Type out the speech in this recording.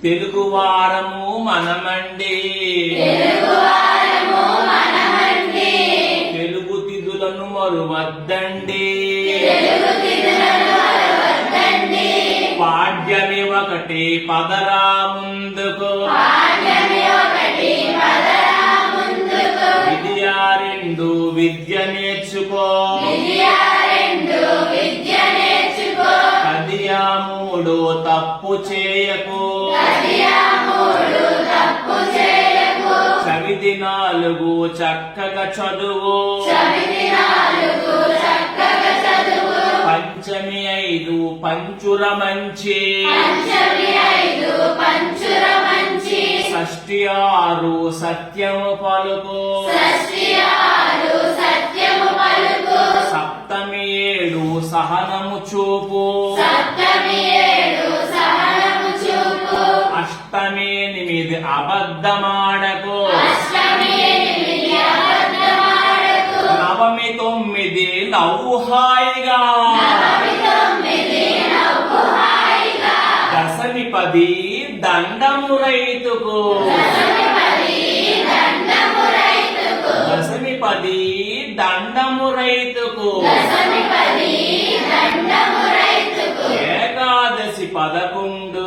తెలుగు వారము మనమండి, తెలుగు తిథులను మరువద్దండి, పాడ్యమి ఒకటి పదరా ముందుకు, విద్యా రెండు విద్య నేర్చుకో, కదియా మూడు తప్పు చేయకు, చవితి నాలుగు చక్కగా చదువు, పంచమి ఐదు పంచుర మంచి, షష్ఠి ఆరు సత్యము పలుకు, సప్తమి ఏడు సహనము చూపు, అష్టమి ఎనిమిది అబద్ధమాడకు, నవమి తొమ్మిది నవ్వు హాయిగా, దశమి పది దండము రైతుకు, దశమి పది దండము రైతుకు, ఏకాదశి 11